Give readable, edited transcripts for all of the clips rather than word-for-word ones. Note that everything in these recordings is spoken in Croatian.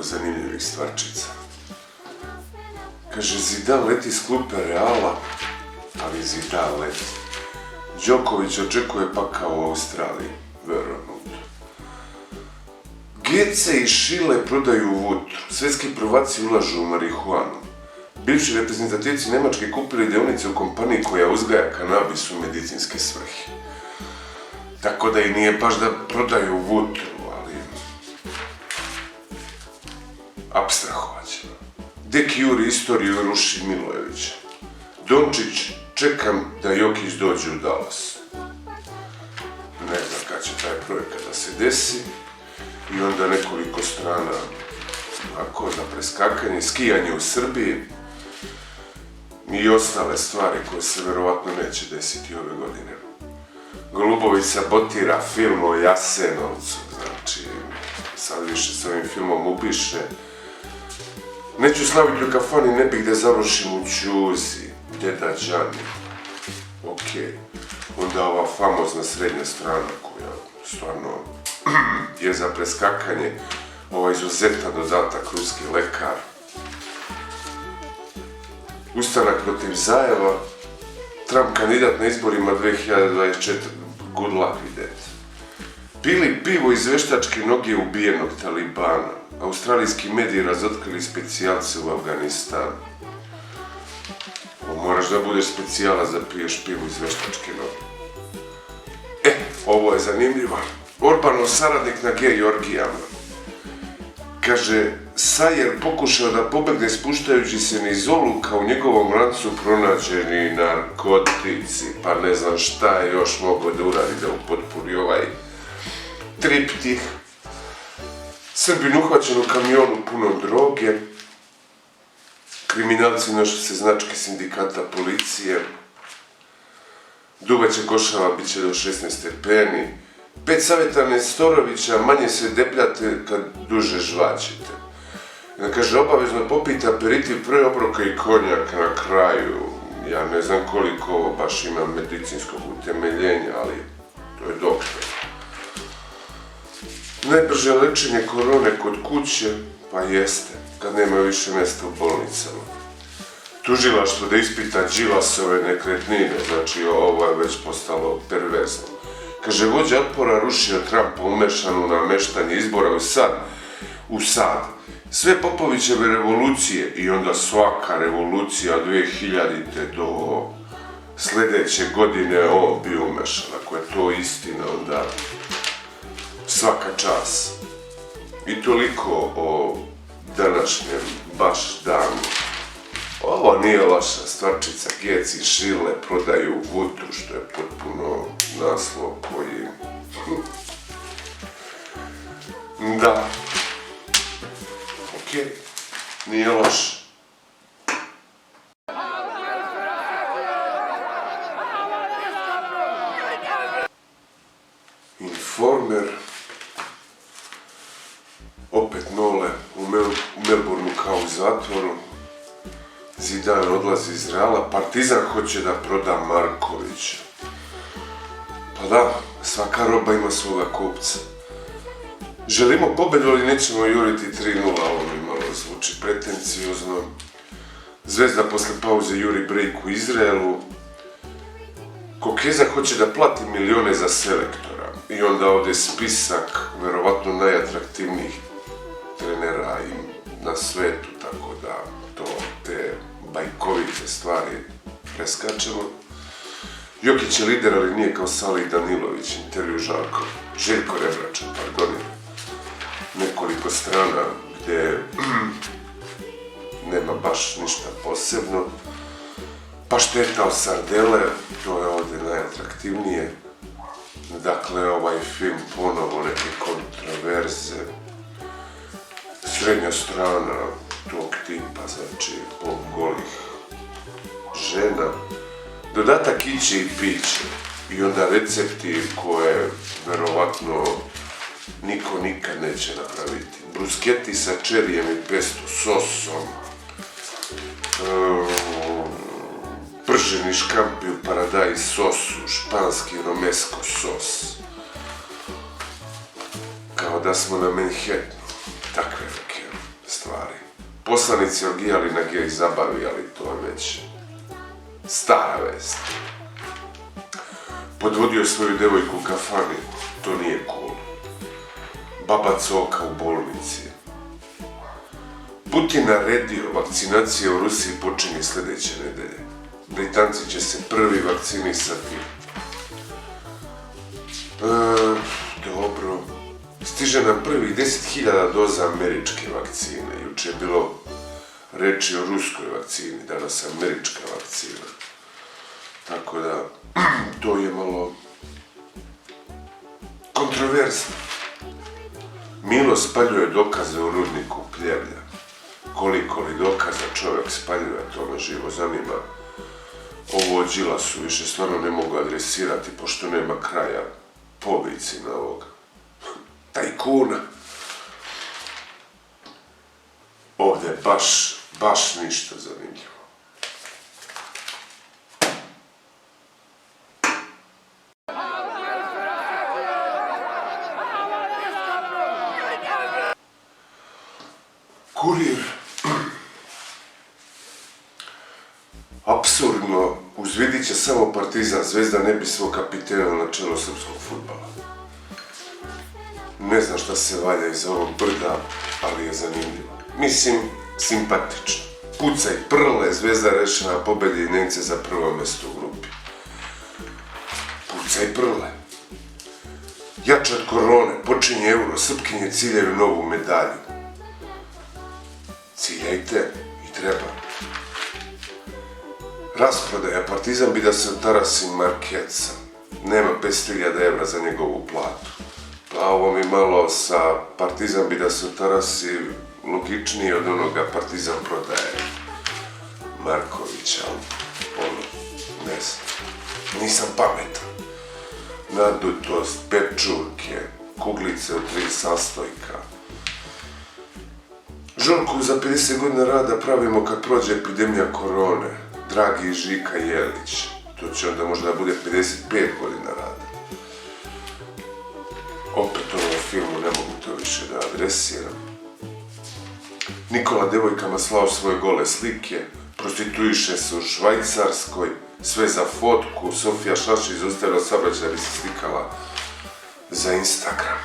nekoliko zanimljivih stvarčica. Kaže, Zidane leti iz klupe Reala, ali Zidane leti. Đoković očekuje pakao u Australiji, verujem u to. Gece i Šile prodaju vutru, svjetski prvaci ulažu u marihuanu. Bivši reprezentativci Njemačke kupili dionice u kompaniji koja uzgaja kanabis u medicinske svrhe. Tako da i nije baš da prodaju vutru, ali apstrahovat ćemo. Dek juri istoriju i ruši Milojevića. Dončić, čekam da Jokić dođe u Dallas. Ne znam kad će taj projekat da se desi. I onda nekoliko strana ako za preskakanje, skijanje u Srbiji i ostale stvari koje se verovatno neće desiti ove godine. Golubović sabotira film o Jasenovcu, znači sad više s ovim filmom upiše. Neću slaviti u kafani, ne bih da završim u Ćuzi, djeda Đani. Okej. Onda ova famozna srednja strana koja stvarno je za preskakanje, ovaj izuzetan dodatak ruski lekar. Ustanak protiv Zajeva, Trump kandidat na izborima 2024, good luck with that. Pili pivo iz veštačke noge ubijenog Talibana. Australijski mediji razotkrili specijalce u Afganistanu. Moraš da budeš specijalac da piješ pivo iz veštačke noge. Ovo je zanimljivo. Orbanov saradnik na gej orgijama. Kaže, Sajer pokušao da pobegne spuštajući se niz oluka, u njegovom lancu pronađeni narkotici, pa ne znam šta je još mogao da uradi da upotpuni ovaj triptih. Srbin uhvaćen u kamionu punom droge. Kriminalci noše se značke sindikata policije. Duvače košava bit će do 16 stepeni. 5 savjeta Nestorovića, manje se debljate kad duže žvačite. Kaže, obavezno popijte aperitiv pre obroka i konjak na kraju. Ja ne znam koliko ovo baš ima medicinskog utemeljenja, ali to je doktor. Najbrže lečenje korone kod kuće, pa jeste, kad nema više mjesta u bolnicama. Tužilaštvo da ispita Đilasove nekretnine, znači ovo je već postalo perverzno. Kaže, vođa otpora rušio Trumpa umešan u nameštanje izbora u SAD. Sve Popovićeve revolucije i onda svaka revolucija od 2000. do sljedeće godine on bi umešan. Ako je to istina, onda svaka čast. I toliko o današnjem baš danu. Ovo nije loša stvarčica, Geci i Šile prodaju vutru, što je potpuno naslov koji... Da. Okej, nije loš. Informer. Opet nole u Melbourneu kao u zatvoru. Zidane odlazi iz Reala, Partizan hoće da proda Markovića. Pa da, svaka roba ima svoga kupca. Želimo pobedu, ali nećemo juriti 3:0, ovo mi malo zvuči pretenciozno. Zvezda posle pauze juri break u Izraelu. Kokeza hoće da plati milione za selektora. I onda ovdje spisak, verovatno najatraktivnijih trenera na svetu, tako da te bajkovite stvari preskačemo. Jokić je lider, ali nije kao Sali Danilović, intervju Željko Rebrača, nekoliko strana gdje nema baš ništa posebno. Pašteta od sardele, to je ovdje najatraktivnije. Dakle, ovaj film ponovo neke kontroverze. Srednja strana tog tipa, znači golih žena. Dodatak iće i piće. I onda recepti koje verovatno niko nikad neće napraviti. Brusketi sa čerijem i pesto sosom. Prženi škampi u paradajz sosu, španski romesco sos. Kao da smo na Manhattanu. Takve ruke. stvari. Poslanici orgijali na gej zabavi, ali to je već stara vest. Podvodio svoju devojku u kafani, to nije cool. Baba coka u bolnici. Putin naredio, vakcinacija u Rusiji počinje sljedeće nedelje. Britanci će se prvi vakcinisati. Dobro. Stiže nam prvih 10.000 doza američke vakcine. Juče je bilo reči o ruskoj vakcini, danas američka vakcina. Tako da, to je malo kontroverzno. Milo spaljuje dokaze u rudniku Pljevlja. Koliko li dokaza čovjek spaljuje, to me živo zanima. Ovo o Đilasu više stvarno ne mogu adresirati, pošto nema kraja povici na ovog tajkuna. Ovdje je baš ništa zanimljivo. Kurir. Apsurdno, uzvidit će samo Partizan, Zvezda ne bi svog kapitena na čelo srpskog fudbala. Ne znam šta se valja iza ovog brda, ali je zanimljivo. Mislim, simpatično. Pucaj prle, Zvezda rešena pobedi Nemce za prvo mjesto u grupi. Pucaj prle. Jače od korone, počinje Euro, Srpkinje ciljaju novu medalju. Ciljajte i treba. Rasprodaja, Partizan bi da se otarasi Markeca. Nema 500.000 evra za njegovu platu. Pa ovo mi malo sa Partizan bi da se otarasi logičniji od onoga Partizan prodaje Markovića. Ne znam. Nisam pametan. Nadutost, pečurke, kuglice od 3 sastojka. Žurku za 50 godina rada pravimo kad prođe epidemija korone. Dragi Žika Jelić. To će onda možda bude 55 godina rada. Opet ovo filmu ne mogu to više da adresiram. Nikola devojkama slao svoje gole slike, prostituiše se u Švajcarskoj, sve za fotku, Sofija Šašić izostavila saobraćaj da bi se slikala za Instagram.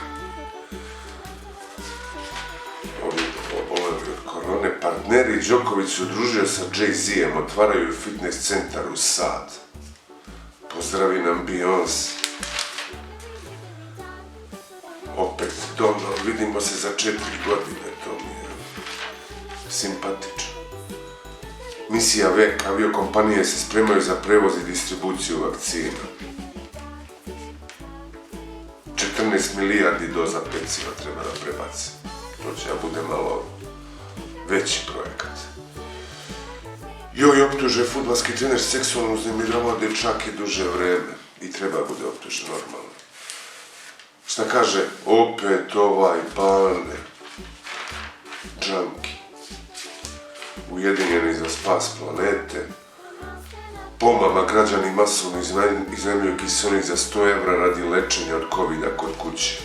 Korone, partneri Đoković se udružio sa Jay-Z-em, otvaraju fitness centar u Sad. Pozdravi nam Beyoncé. Opet, dobro, vidimo se za 4 godine, to mi je simpatično. Misija veka, aviokompanije se spremaju za prevoz i distribuciju vakcina. 14 milijardi doza peciva treba da prebaci. To će da bude malo veći projekat. Joj optuže fudbalski trener seksualno uznemiravao dečake duže vreme i treba bude optužen normalno. Šta kaže? Opet ovaj Bane. Džanki. Ujedinjeni za spas planete. Pomama građani masovno iznajmljuju kiseonik za 100 evra radi lečenja od covida kod kuće.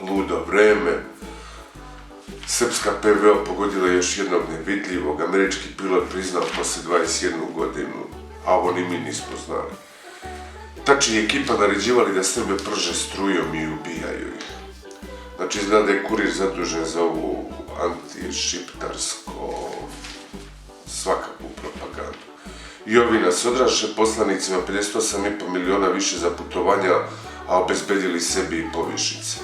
Ludo vreme. Srpska PVO pogodila još jednog nevidljivog, američki pilot priznao posle 21 godinu, a ovo ni mi nismo znali. Tači je ekipa naređivali da Srbe prže strujom i ubijaju ih. Znači izgleda da je Kurir zadužen za ovu anti-šiptarsko svakakvu propagandu. I ovi nas odraše poslanicima 58,5 miliona više za putovanja, a obezbedili sebi i povišice.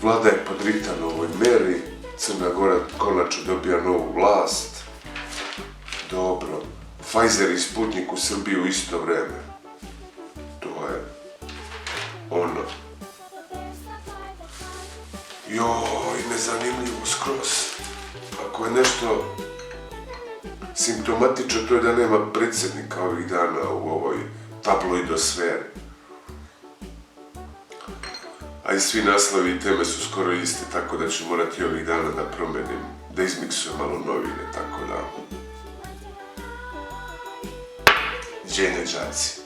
Vlada je podritana u ovoj meri, Crna Gora konačno dobija novu vlast. Dobro, Pfizer i Sputnik u Srbiji u isto vreme. To je ono. Joj, nezanimljivo skroz. Ako je nešto simptomatično, to je da nema predsjednika ovih dana u ovoj tabloidosferi. A i svi naslovi i teme su skoro isti, tako da ću morati ovih dana da promenim, da izmiksujem malo novine, tako da... Đene đaci.